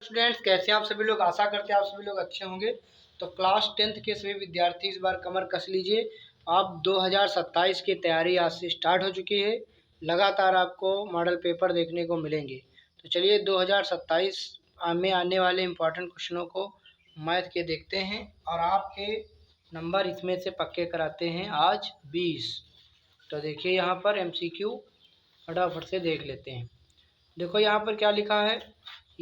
Students, कैसे आप सभी लोग? आशा करते हैं आप सभी लोग अच्छे होंगे। तो क्लास 10th के सभी विद्यार्थी इस बार कमर कस लीजिए। आप 2027 की तैयारी आज से स्टार्ट हो चुकी है। लगातार आपको मॉडल पेपर देखने को मिलेंगे। तो चलिए 2027 में आने वाले इम्पोर्टेंट क्वेश्चनों को मैथ के देखते हैं और आपके नंबर इसमें से पक्के कराते हैं आज 20। तो देखिए यहाँ पर MCQ फटाफट से देख लेते हैं। देखो यहाँ पर क्या लिखा है,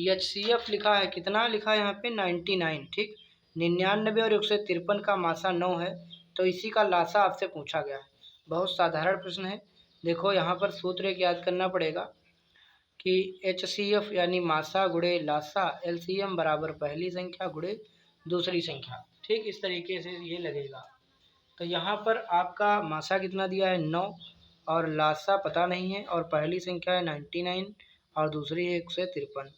HCF लिखा है। कितना लिखा है यहाँ पे? 99। ठीक, 99 और 153 का मासा 9 है, तो इसी का लासा आपसे पूछा गया है। बहुत साधारण प्रश्न है। देखो यहाँ पर सूत्र एक याद करना पड़ेगा कि HCF यानी मासा गुणे लासा LCM बराबर पहली संख्या गुणे दूसरी संख्या। ठीक, इस तरीके से ये लगेगा। तो यहाँ पर आपका मासा कितना दिया है? 9, और लासा पता नहीं है, और पहली संख्या है 99 और दूसरी है 153।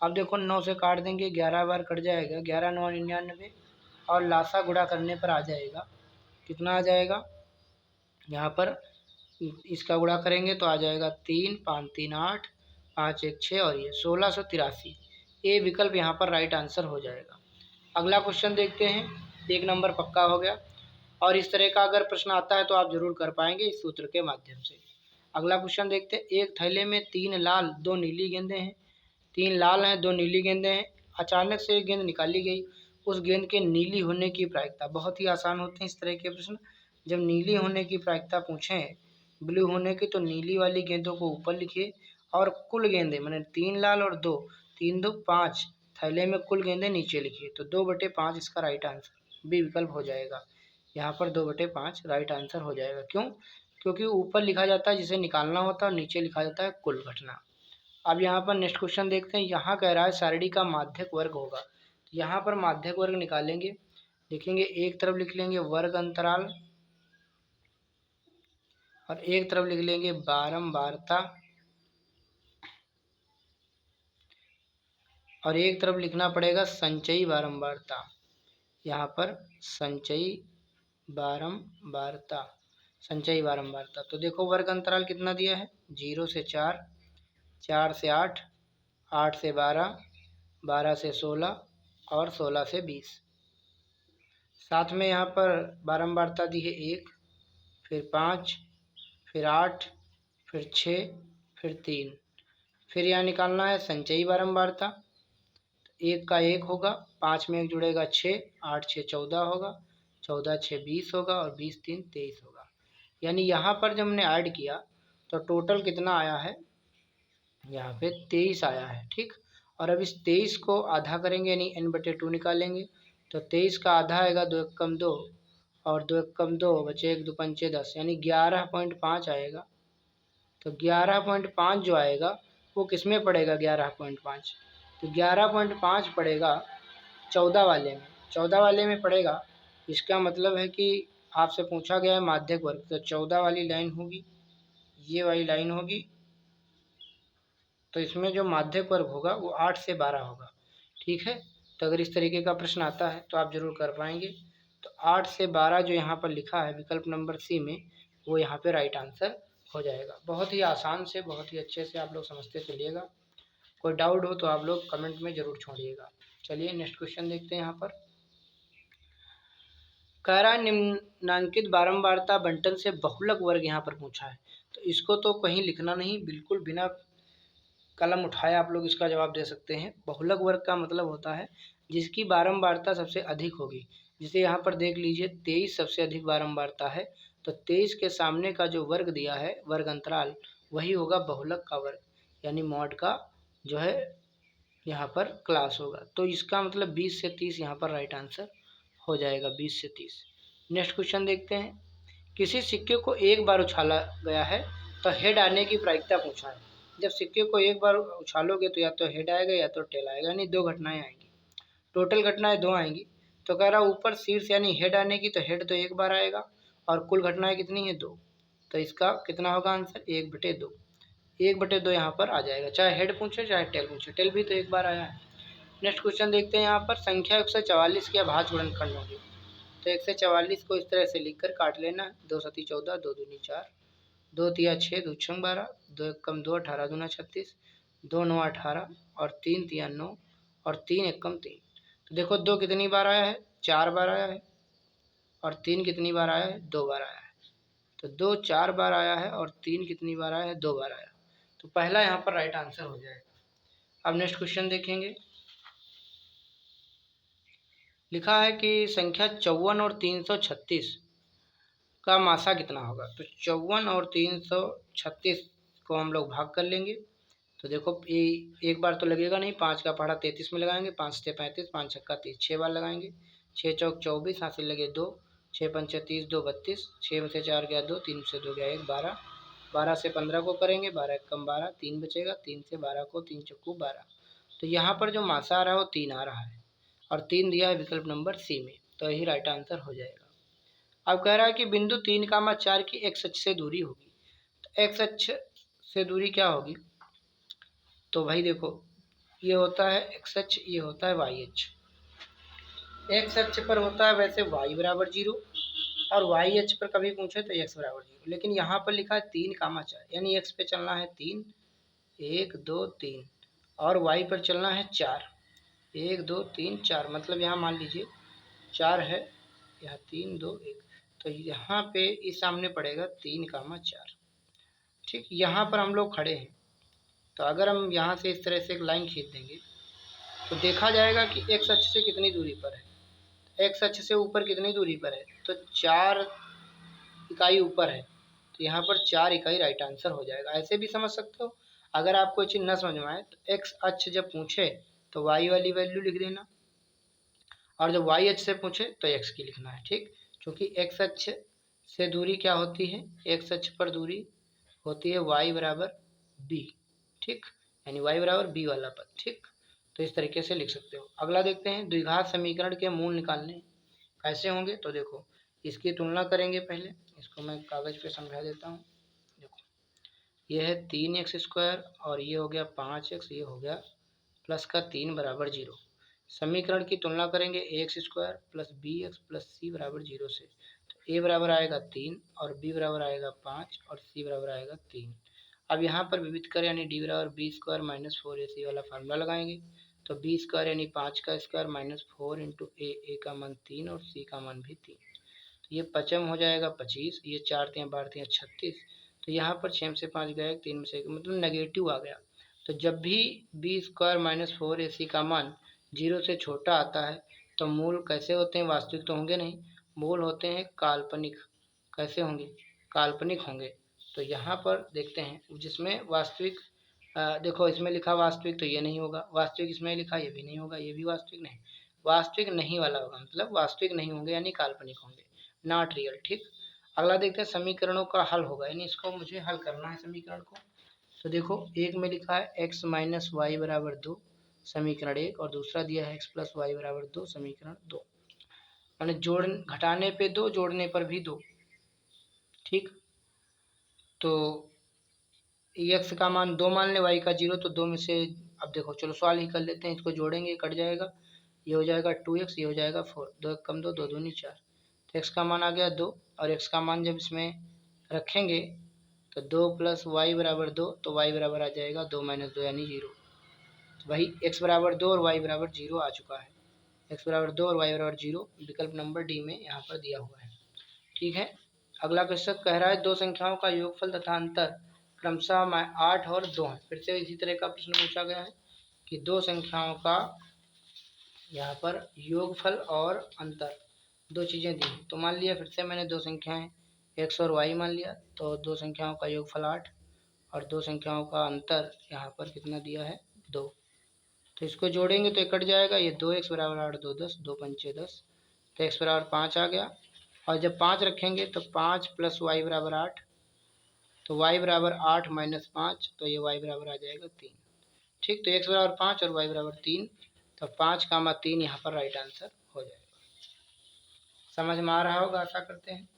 अब देखो 9 से काट देंगे, 11 बार कट जाएगा, 11 9 99, और लासा गुणा करने पर आ जाएगा। कितना आ जाएगा? यहाँ पर इसका गुणा करेंगे तो आ जाएगा 3 5 3 8 5 1 6 और ये 1683। ए विकल्प यहाँ पर राइट आंसर हो जाएगा। अगला क्वेश्चन देखते हैं। 1 नंबर पक्का हो गया। और इस तरह का अगर प्रश्न आता है तो आप जरूर कर पाएंगे इस सूत्र के माध्यम से। अगला क्वेश्चन देखते हैं। एक थैले में 3 लाल 2 नीली गेंदें हैं। 3 लाल हैं, 2 नीली गेंदें हैं। अचानक से एक गेंद निकाली गई, उस गेंद के नीली होने की प्रायिकता। बहुत ही आसान होते हैं इस तरह के प्रश्न। जब नीली होने की प्रायिकता पूछें, ब्लू होने की, तो नीली वाली गेंदों को ऊपर लिखिए और कुल गेंदें मैंने 3 लाल और 2, 3 2 5 थैले में कुल गेंदें नीचे लिखिए। तो 2/5 इसका राइट आंसर बी विकल्प हो जाएगा। यहाँ पर 2/5 राइट आंसर हो जाएगा। क्यों? क्योंकि ऊपर लिखा जाता है जिसे निकालना होता है और नीचे लिखा जाता है कुल घटना। अब यहाँ पर नेक्स्ट क्वेश्चन देखते हैं। यहाँ कह रहा है सारणी का माध्यक वर्ग होगा। तो यहाँ पर माध्यक वर्ग निकालेंगे। लिखेंगे, एक तरफ लिख लेंगे वर्ग अंतराल और एक तरफ लिख लेंगे बारंबारता, और एक तरफ लिखना पड़ेगा संचयी बारंबारता। यहाँ पर संचयी बारंबारता, संचयी बारंबारता। तो देखो वर्ग अंतराल कितना दिया है? 0 से 4, 4 से 8, 8 से 12, 12 से 16 और 16 से 20। साथ में यहाँ पर बारंबारता दी है 1, फिर 5, फिर 8, फिर 6, फिर 3। फिर यहाँ निकालना है संचयी बारंबारता। 1 का 1 होगा, 5 में 1 जुड़ेगा 6, 8 6 14 होगा, 14 6 20 होगा और 20 3 23 होगा। यानी यहाँ पर जब हमने ऐड किया तो टोटल कितना आया है? यहाँ पे 23 आया है। ठीक, और अब इस 23 को आधा करेंगे यानी n/2 निकालेंगे। तो 23 का आधा आएगा 2 1 कम 2, और 2 1 कम 2 बचे 1 2 पंचे 10, यानी 11.5 आएगा। तो 11.5 जो आएगा वो किस में पड़ेगा? 11.5 तो 11.5 पड़ेगा 14 वाले में, 14 वाले में पड़ेगा। इसका मतलब है कि आपसे पूछा गया है माध्यक वर्ग, तो 14 वाली लाइन होगी, ये वाली लाइन होगी। तो इसमें जो माध्यक वर्ग होगा वो 8 से 12 होगा। ठीक है, तो अगर इस तरीके का प्रश्न आता है तो आप जरूर कर पाएंगे। तो 8 से 12 जो यहाँ पर लिखा है विकल्प नंबर सी में, वो यहाँ पे राइट आंसर हो जाएगा। बहुत ही आसान से, बहुत ही अच्छे से आप लोग समझते चलिएगा। कोई डाउट हो तो आप लोग कमेंट में जरूर छोड़िएगा। चलिए नेक्स्ट क्वेश्चन देखते हैं। यहाँ पर कह रहा है निम्नांकित बारंबारता बंटन से बहुलक वर्ग यहाँ पर पूछा है। तो इसको तो कहीं लिखना नहीं, बिल्कुल बिना कलम उठाए आप लोग इसका जवाब दे सकते हैं। बहुलक वर्ग का मतलब होता है जिसकी बारंबारता सबसे अधिक होगी। जिसे यहाँ पर देख लीजिए 23 सबसे अधिक बारंबारता है, तो 23 के सामने का जो वर्ग दिया है वर्ग अंतराल, वही होगा बहुलक का वर्ग, यानी मॉड का जो है यहाँ पर क्लास होगा। तो इसका मतलब 20 से 30 यहाँ पर राइट आंसर हो जाएगा, 20 से 30। नेक्स्ट क्वेश्चन देखते हैं। किसी सिक्के को एक बार उछाला गया है तो हेड आने की प्रायिकता पूछा है। जब सिक्के को एक बार उछालोगे तो या तो हेड आएगा या तो टेल आएगा, यानी 2 घटनाएं आएंगी। टोटल घटनाएं 2 आएंगी। तो कह रहा ऊपर शीर्ष यानी हेड आने की, तो हेड तो एक बार आएगा, और कुल घटनाएं कितनी है? 2। तो इसका कितना होगा आंसर? 1/2। 1/2 यहाँ पर आ जाएगा, चाहे हेड पूछे चाहे टेल पूछे, टेल भी तो एक बार आया है। नेक्स्ट क्वेश्चन देखते हैं। यहाँ पर संख्या 144 की अभाज्य गुणनखंड होगी। तो 144 को इस तरह से लिखकर काट लेना है। 2 7 14, 2 दूनी 4, 2 तिया 6, 2 छंग 12, 2 1 कम 2, 18 दूना 36, 2 9 18 और 3 तिया 9 और 3 एकम 3। तो देखो 2 कितनी बार आया है, 4 बार आया है, और 3 कितनी बार आया है, 2 बार आया है। तो 2 4 बार आया है और 3 कितनी बार आया है, 2 बार आया। तो पहला यहाँ पर राइट आंसर हो जाएगा। अब नेक्स्ट क्वेश्चन देखेंगे। लिखा है कि संख्या 54 और 336 का मासा कितना होगा। तो 54 और 336 को हम लोग भाग कर लेंगे। तो देखो ये एक बार तो लगेगा नहीं, 5 का पहाड़ा 33 में लगाएंगे, 5 से 35, 5 छक्का 30, 6 बार लगाएंगे, 6 चौक 24, हासिल लगे 2, 6 पंचे 30, 2 32, 6 में से 4 गया 2, 3 से 2 गया 1, 12, 12 से 15 को करेंगे, 12 कम 12, 3 बचेगा, 3 से 12 को 3 चक्कू 12। तो यहाँ पर जो मासा आ रहा है वो 3 आ रहा है, और 3 दिया है विकल्प नंबर सी में, तो यही राइट आंसर हो जाएगा। अब कह रहा है कि बिंदु 3, 4 की एक्स अक्ष से दूरी होगी। तो एक्स अक्ष से दूरी क्या होगी, तो भाई देखो ये होता है एक्स अक्ष, ये होता है वाई अक्ष। एक्स अक्ष पर होता है वैसे y बराबर 0, और वाई अक्ष पर कभी पूछे तो x बराबर 0, लेकिन यहाँ पर लिखा है 3, 4, यानी x पे चलना है 3, 1 2 3, और y पर चलना है 4, 1 2 3 4, मतलब यहाँ मान लीजिए 4 है, यहाँ 3 2 1, तो यहाँ पे इस सामने पड़ेगा 3, 4। ठीक, यहाँ पर हम लोग खड़े हैं, तो अगर हम यहाँ से इस तरह से एक लाइन खींच देंगे तो देखा जाएगा कि एक्स अक्ष से कितनी दूरी पर है। एक्स अक्ष से ऊपर कितनी दूरी पर है, तो 4 इकाई ऊपर है, तो यहाँ पर 4 इकाई राइट आंसर हो जाएगा। ऐसे भी समझ सकते हो, अगर आपको चीज़ न समझ में आए तो एक्स अक्ष जब पूछे तो वाई वाली वैल्यू लिख देना, और जब वाई अक्ष से पूछे तो एक्स की लिखना है। ठीक, क्योंकि एक्स अक्ष से दूरी क्या होती है, एक्स अक्ष पर दूरी होती है y बराबर b। ठीक, यानी y बराबर b वाला पद। ठीक, तो इस तरीके से लिख सकते हो। अगला देखते हैं, द्विघात समीकरण के मूल निकालने कैसे होंगे। तो देखो इसकी तुलना करेंगे, पहले इसको मैं कागज पे समझा देता हूँ। देखो ये है 3x² और ये हो गया 5x, ये हो गया प्लस का 3 बराबर 0। समीकरण की तुलना करेंगे ax² plus bx plus c बराबर 0 से। तो a बराबर आएगा 3 और b बराबर आएगा 5 और c बराबर आएगा 3। अब यहाँ पर विविध कर यानी d बराबर b² माइनस 4ac वाला फार्मूला लगाएंगे। तो b² यानी 5 का स्क्वायर माइनस 4 इंटू a का मान 3 और c का मान भी 3। तो ये 5 हो जाएगा 25, ये 4 3 12 3 36। तो यहाँ पर 6 से 5 गया 3 में से 1, मतलब नेगेटिव आ गया। तो जब भी b² माइनस 4ac का मान 0 से छोटा आता है तो मूल कैसे होते हैं, वास्तविक तो होंगे नहीं, मूल होते हैं काल्पनिक। कैसे होंगे, काल्पनिक होंगे। तो यहाँ पर देखते हैं जिसमें वास्तविक, देखो इसमें लिखा वास्तविक तो ये नहीं होगा, वास्तविक इसमें लिखा ये भी नहीं होगा, ये भी वास्तविक नहीं, वास्तविक नहीं वाला होगा, मतलब वास्तविक नहीं होंगे यानी काल्पनिक होंगे, नॉट रियल। ठीक, अगला देखते हैं समीकरणों का हल होगा, यानी इसको मुझे हल करना है समीकरण को। तो देखो एक में लिखा है x माइनस वाई बराबर 2 समीकरण 1, और दूसरा दिया है x प्लस वाई बराबर 2 समीकरण 2। यानी जोड़ घटाने पे 2, जोड़ने पर भी 2। ठीक, तो x का मान 2 मान ले, y का 0, तो 2 में से, अब देखो चलो सवाल ही कर लेते हैं, इसको जोड़ेंगे कट जाएगा, ये हो जाएगा 2x, ये हो जाएगा 4, 2 कम 2, 2 दूनी 4। तो x का मान आ गया 2, और x का मान जब इसमें रखेंगे तो 2 प्लस वाई बराबर 2, तो y बराबर आ जाएगा 2 माइनस 2 यानी 0। तो भाई x बराबर 2 और y बराबर 0 आ चुका है, x बराबर 2 और y बराबर 0, विकल्प नंबर डी में यहाँ पर दिया हुआ है। ठीक है, अगला क्वेश्चन कह रहा है दो संख्याओं का योगफल तथा अंतर क्रमशः 8 और 2 है। फिर से इसी तरह का प्रश्न पूछा गया है कि दो संख्याओं का यहाँ पर योगफल और अंतर, दो चीज़ें दी, तो मान लिया फिर से मैंने दो संख्याएं x और y मान लिया, तो दो संख्याओं का योगफल 8 और दो संख्याओं का अंतर यहाँ पर कितना दिया है 2। तो इसको जोड़ेंगे तो कट जाएगा, ये 2x बराबर 8 2 10, 2 पंचे 10, तो x बराबर 5 आ गया। और जब 5 रखेंगे तो 5 प्लस वाई बराबर 8, तो y बराबर 8 माइनस 5, तो ये y बराबर आ जाएगा 3। ठीक, तो x बराबर 5 और y बराबर 3, तो 5 कामा 3 यहाँ पर राइट आंसर हो जाएगा। समझ में आ रहा होगा, आशा करते हैं।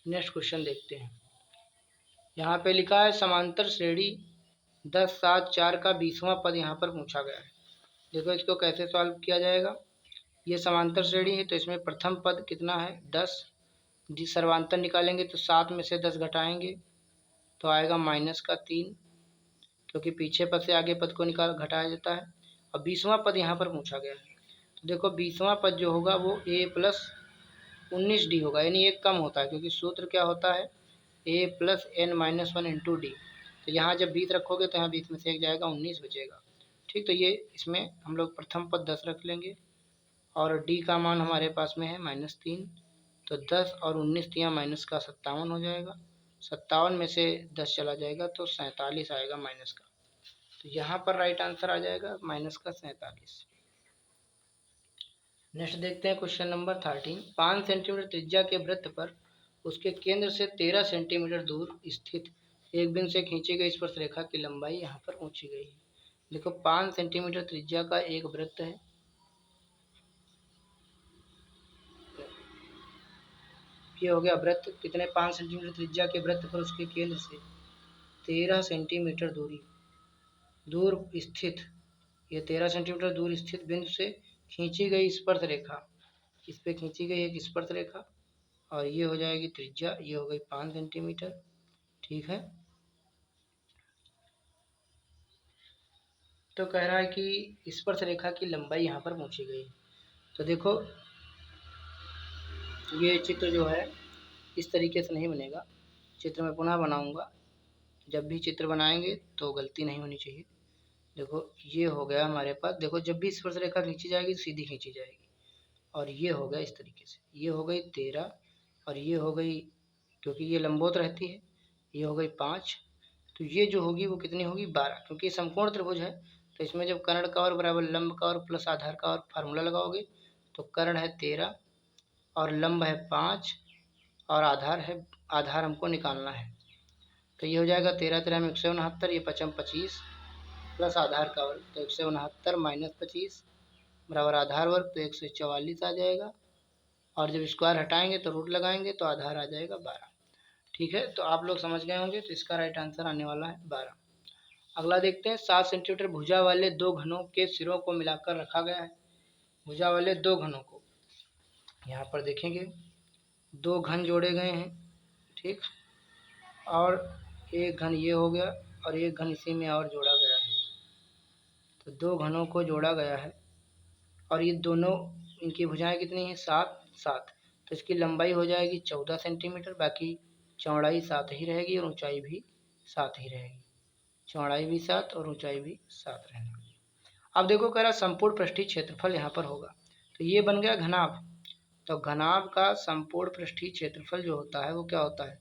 नेक्स्ट क्वेश्चन देखते हैं। यहाँ पे लिखा है समांतर श्रेणी 10 7 4 का 20वां पद यहाँ पर पूछा गया है। देखो इसको कैसे सॉल्व किया जाएगा। ये समांतर श्रेणी है तो इसमें प्रथम पद कितना है 10, जिस सर्वांतर निकालेंगे तो 7 में से 10 घटाएंगे तो आएगा -3, क्योंकि पीछे पद से आगे पद को निकाल घटाया जाता है। और 20वां पद यहाँ पर पूछा गया है। तो देखो 20वां पद जो होगा वो a+19d होगा, यानी एक कम होता है, क्योंकि सूत्र क्या होता है a+n-1 इंटू डी। तो यहाँ जब 20 रखोगे तो यहाँ 20 में से एक जाएगा, 19 बचेगा। ठीक, तो ये इसमें हम लोग प्रथम पद 10 रख लेंगे और डी का मान हमारे पास में है -3। तो 10 और 19 दिया माइनस का 57 हो जाएगा। 57 में से 10 चला जाएगा तो 47 आएगा माइनस का। तो यहाँ पर राइट आंसर आ जाएगा माइनस का 47। नेक्स्ट देखते हैं क्वेश्चन नंबर 13। 5 सेंटीमीटर त्रिज्या के वृत्त पर उसके केंद्र से 13 सेंटीमीटर दूर स्थित एक बिंदु से खींची गई स्पर्श रेखा की लंबाई यहाँ पर पूछी गई है। देखो 5 सेंटीमीटर त्रिज्या का एक वृत्त है, ये हो गया वृत्त। कितने 5 सेंटीमीटर त्रिज्या के वृत्त पर उसके केंद्र से 13 सेंटीमीटर दूर स्थित, ये 13 सेंटीमीटर दूर स्थित बिंदु से खींची गई स्पर्श रेखा, इस पे खींची गई एक स्पर्श रेखा और ये हो जाएगी त्रिज्या, ये हो गई 5 सेंटीमीटर। ठीक है, तो कह रहा है कि स्पर्श रेखा की लंबाई यहाँ पर पूछी गई। तो देखो ये चित्र जो है इस तरीके से नहीं बनेगा, चित्र मैं पुनः बनाऊंगा। जब भी चित्र बनाएंगे तो गलती नहीं होनी चाहिए। देखो ये हो गया हमारे पास, देखो जब भी स्पर्श रेखा खींची जाएगी सीधी खींची जाएगी, और ये हो गया इस तरीके से, ये हो गई 13 और ये हो गई, क्योंकि ये लंबवत रहती है, ये हो गई 5। तो ये जो होगी वो कितनी होगी 12, क्योंकि समकोण त्रिभुज है। तो इसमें जब कर्ण का और बराबर लंब का और प्लस आधार का और फार्मूला लगाओगे तो कर्ण है 13 और लंब है 5 और आधार हमको निकालना है। तो ये हो जाएगा 13 13 में 169, ये 5 25 प्लस आधार का वर्ग, तो 169 माइनस 25 बराबर आधार वर्ग, तो 144 आ जाएगा। और जब स्क्वायर हटाएंगे तो रूट लगाएंगे तो आधार आ जाएगा 12। ठीक है, तो आप लोग समझ गए होंगे, तो इसका राइट आंसर आने वाला है 12। अगला देखते हैं। 7 सेंटीमीटर भुजा वाले दो घनों के सिरों को मिलाकर रखा गया है। भुजा वाले दो घनों को यहाँ पर देखेंगे, दो घन जोड़े गए हैं। ठीक, और एक घन ये हो गया और एक घन इसी में और जोड़ा गया है। तो दो घनों को जोड़ा गया है और ये दोनों, इनकी भुजाएं कितनी हैं 7 7। तो इसकी लंबाई हो जाएगी 14 सेंटीमीटर, बाकी चौड़ाई 7 ही रहेगी और ऊंचाई भी 7 ही रहेगी। चौड़ाई भी 7 और ऊंचाई भी 7 रहेगी। अब देखो कह रहा संपूर्ण पृष्ठीय क्षेत्रफल यहाँ पर होगा, तो ये बन गया घनाभ। तो घनाभ का संपूर्ण पृष्ठीय क्षेत्रफल जो होता है वो क्या होता है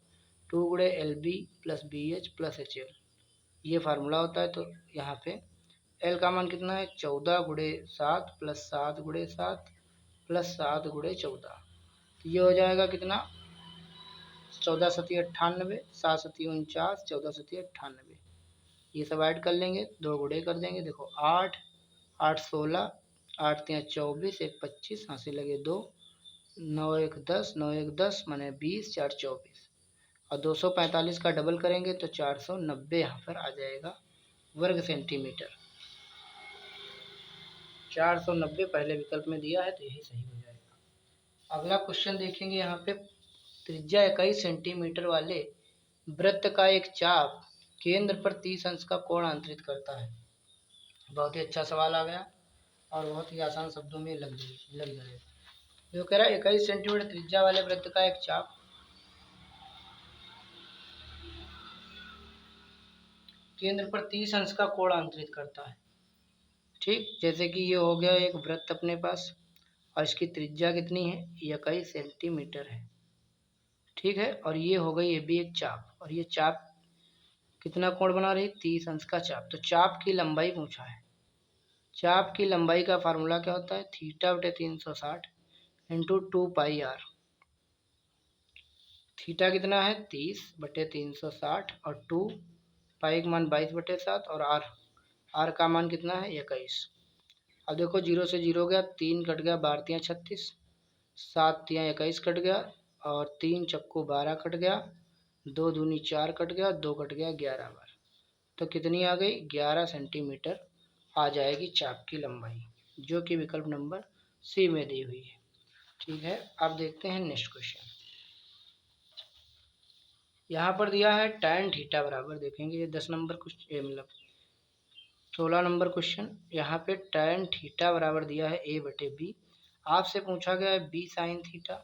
2 गुणे LB plus BH plus HL, ये फार्मूला होता है। तो यहाँ पे L का मान कितना है 14 गुणे 7 प्लस 7 गुणे 7 प्लस 7 गुणे 14। तो ये हो जाएगा कितना 14 सती 98, 7 सती 49, 14 सती 98। ये सब ऐड कर लेंगे, दो गुणे कर देंगे। देखो 8 8 16, 8 3 24, 1 25, हाँ से लगे 2, 9 1 10, 9 1 10 माने 20, 4 24 और 245 का डबल करेंगे तो 490 यहाँ पर आ जाएगा वर्ग सेंटीमीटर। 490 पहले विकल्प में दिया है तो यही सही हो जाएगा। अगला क्वेश्चन देखेंगे यहाँ पे। त्रिज्या 21 सेंटीमीटर वाले वृत्त का एक चाप केंद्र पर 30 अंश का कोण अंतरित करता है। बहुत ही अच्छा सवाल आ गया और बहुत ही आसान शब्दों में लग जाएगा। जो कह रहा है 21 सेंटीमीटर त्रिज्या वाले वृत्त का एक चाप केंद्र पर 30 अंश का कोण अंतरित करता है। ठीक, जैसे कि ये हो गया एक वृत्त अपने पास और इसकी त्रिज्या कितनी है 21 सेंटीमीटर है। ठीक है, और ये हो गई ये भी एक चाप, और ये चाप कितना कोण बना रही 30 अंश का चाप। तो चाप की लंबाई पूछा है। चाप की लंबाई का फार्मूला क्या होता है थीटा बटे 360 इंटू 2 पाई आर। थीटा कितना है 30 बटे 360 और 2 पाई का मान 22 बटे 7 और आर का मान कितना है 21। अब देखो 0 से 0 गया, 3 कट गया, 12 तियाँ 36, 7 तियाँ 21 कट गया और 3 चक्कू 12 कट गया, 2 दूनी 4 कट गया, 2 कट गया 11 बार। तो कितनी आ गई 11 सेंटीमीटर आ जाएगी चाप की लंबाई, जो कि विकल्प नंबर सी में दी हुई है। ठीक है, अब देखते हैं नेक्स्ट क्वेश्चन। यहाँ पर दिया है tan थीटा बराबर, देखेंगे ये 10 नंबर कुछ मतलब 16 नंबर क्वेश्चन। यहाँ पे tan थीटा बराबर दिया है a बटे बी। आपसे पूछा गया है b sine theta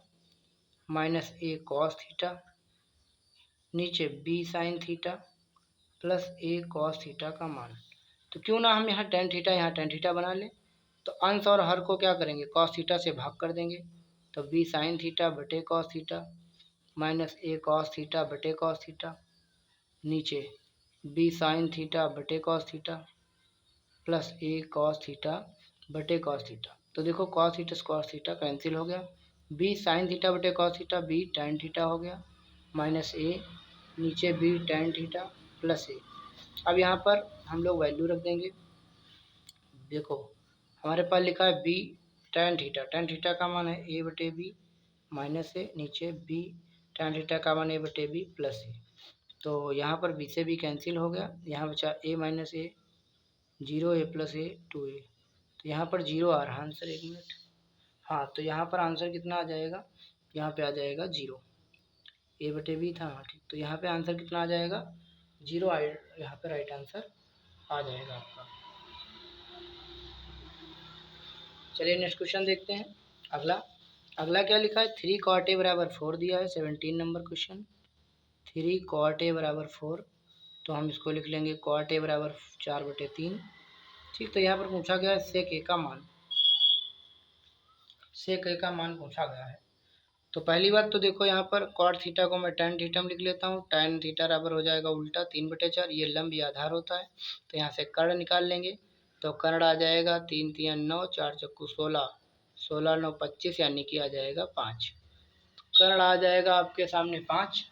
minus a cos theta, नीचे b sine theta plus a cos theta का मान। तो क्यों ना हम यहाँ tan थीटा बना लें। तो अंश और हर को क्या करेंगे, कॉस थीटा से भाग कर देंगे। तो b साइन थीटा बटे cos theta minus a cos theta बटे कॉस थीटा, नीचे b साइन थीटा बटे cos theta plus a cos theta बटे कॉस थीटा। तो देखो कॉस थीटा से कॉस थीटा कैंसिल हो गया। b साइन थीटा बटे cos theta b tan theta हो गया माइनस a, नीचे b tan theta plus a। अब यहाँ पर हम लोग वैल्यू रख देंगे। देखो हमारे पास लिखा है b tan थीटा का मान है a बटे बी माइनस ए, नीचे b tan थीटा का मान a बटे बी प्लस ए। तो यहाँ पर b से b कैंसिल हो गया, यहाँ बचा a minus A, 0 a plus A 2a। तो यहाँ पर 0 आ रहा आंसर। 1 मिनट, हाँ तो यहाँ पर आंसर कितना आ जाएगा, यहाँ पे आ जाएगा 0। a बटे बी था, हाँ ठीक। तो यहाँ पे आंसर कितना आ जाएगा 0 यहाँ पे राइट आंसर आ जाएगा आपका। चलिए नेक्स्ट क्वेश्चन देखते हैं। अगला क्या लिखा है, 3 cot a बराबर 4 दिया है। 17 नंबर क्वेश्चन। 3 cot a बराबर 4, तो हम इसको लिख लेंगे cot a बराबर 4/3। ठीक, तो यहाँ पर पूछा गया है sec a का मान। sec a का मान पूछा गया है। तो पहली बात तो देखो यहाँ पर cot थीटा को मैं tan थीटा में लिख लेता हूँ। tan थीटा बराबर हो जाएगा उल्टा 3/4। ये लंब या आधार होता है, तो यहाँ से कर्ण निकाल लेंगे। तो कर्ण आ जाएगा 3 3 9, 4 चक्कू 16, 16 9 25, यानी कि आ जाएगा 5। कर्ण आ जाएगा आपके सामने 5।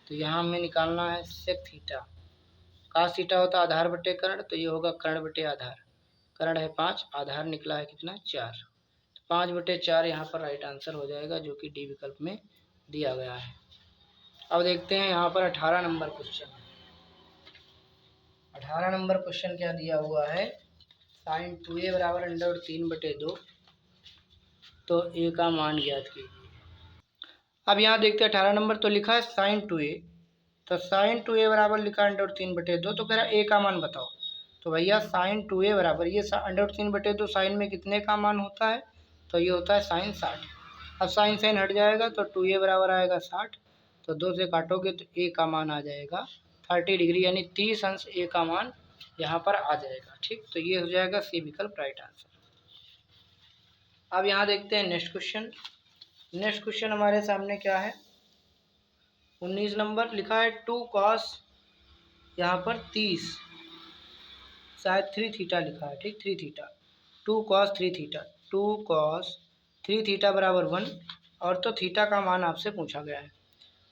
तो यहाँ हमें निकालना है सेक थीटा। कास थीटा होता है आधार बटे कर्ण, तो ये होगा कर्ण बटे आधार। कर्ण है 5, आधार निकला है कितना 4। 5/4 यहाँ पर राइट आंसर हो जाएगा, जो कि डी विकल्प में दिया गया है। अब देखते हैं यहाँ पर 18 नंबर क्वेश्चन। 18 नंबर क्वेश्चन क्या दिया हुआ है, साइन 2a बराबर √3/2, तो a का मान ज्ञात कीजिए। अब यहाँ देखते हैं 18 नंबर, तो लिखा है साइन 2a। तो साइन 2a बराबर लिखा है √3/2, तो कह रहा है a का मान बताओ। तो भैया साइन 2a बराबर ये √3/2 साइन में कितने का मान होता है, तो ये होता है साइन 60। अब साइन साइन हट जाएगा तो 2a बराबर आएगा 60। तो 2 से काटोगे तो a का मान आ जाएगा 30 डिग्री, यानी 30 अंश a का मान यहाँ पर आ जाएगा। ठीक, तो ये हो जाएगा सी विकल्प राइट आंसर। अब यहाँ देखते हैं नेक्स्ट क्वेश्चन। नेक्स्ट क्वेश्चन हमारे सामने क्या है, 19 नंबर। लिखा है 2 cos, यहाँ पर 30, शायद 3 थीटा लिखा है। ठीक, 3 theta, 2 cos 3 theta, 2 cos 3 theta बराबर 1। और तो थीटा का मान आपसे पूछा गया है।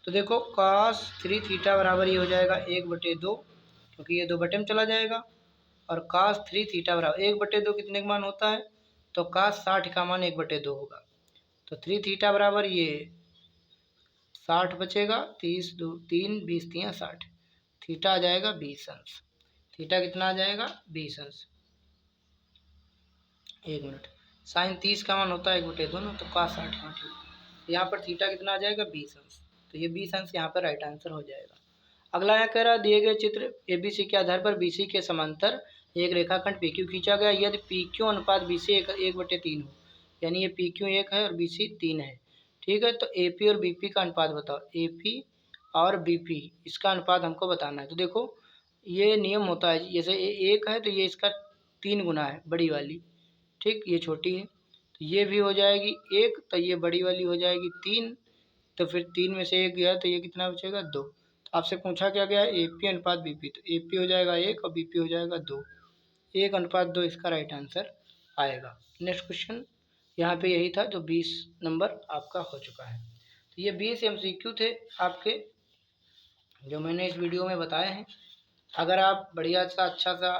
तो देखो cos 3 थीटा बराबर ये हो जाएगा 1/2, क्योंकि ये 2 बटे में चला जाएगा। और cos 3 थीटा बराबर 1/2 कितने का मान होता है, तो cos 60 का मान 1/2 होगा। तो 3 थीटा बराबर ये 60 बचेगा, 30 2 3 20 3 60, थीटा आ जाएगा 20 अंश। थीटा कितना आ जाएगा 20 अंश। 1 मिनट, साइन 30 का मान होता है 1/2 ना, तो cos 60, हाँ ठीक। यहाँ पर थीटा कितना आ जाएगा 20 अंश, तो ये 20 अंश यहाँ पर राइट आंसर हो जाएगा। अगला यहाँ कह रहा है दिए गए चित्र ABC के आधार पर BC के समांतर एक रेखाखंड PQ खींचा गया, यदि PQ अनुपात BC 1/3 हो, यानी ये PQ 1 है और BC 3 है। ठीक है, तो AP और BP का अनुपात बताओ। AP और BP इसका अनुपात हमको बताना है। तो देखो ये नियम होता है, जैसे ये 1 है तो ये इसका 3 गुना है बड़ी वाली। ठीक, ये छोटी है तो ये भी हो जाएगी 1, तो ये बड़ी वाली हो जाएगी 3। तो फिर 3 में से 1 गया तो ये कितना बचेगा 2। तो आपसे पूछा क्या गया है AP अनुपात BP, तो AP हो जाएगा 1 और BP हो जाएगा 2। 1:2 इसका राइट आंसर आएगा। नेक्स्ट क्वेश्चन यहाँ पे यही था, जो 20 नंबर आपका हो चुका है। तो ये 20 MCQ थे आपके, जो मैंने इस वीडियो में बताए हैं। अगर आप बढ़िया सा अच्छा सा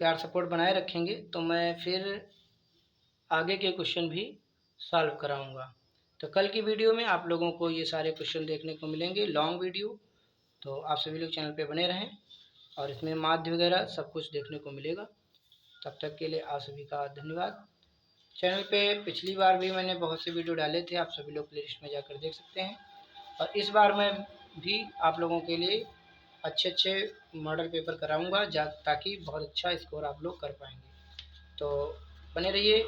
प्यार सपोर्ट बनाए रखेंगे तो मैं फिर आगे के क्वेश्चन भी सॉल्व कराऊंगा। तो कल की वीडियो में आप लोगों को ये सारे क्वेश्चन देखने को मिलेंगे, लॉन्ग वीडियो। तो आप सभी लोग चैनल पे बने रहें और इसमें माध्य वगैरह सब कुछ देखने को मिलेगा। तब तक के लिए आप सभी का धन्यवाद। चैनल पे पिछली बार भी मैंने बहुत से वीडियो डाले थे, आप सभी लोग प्लेलिस्ट में जाकर देख सकते हैं। और इस बार मैं भी आप लोगों के लिए अच्छे अच्छे मॉडल पेपर कराऊंगा ताकि बहुत अच्छा स्कोर आप लोग कर पाएंगे। तो बने रहिए।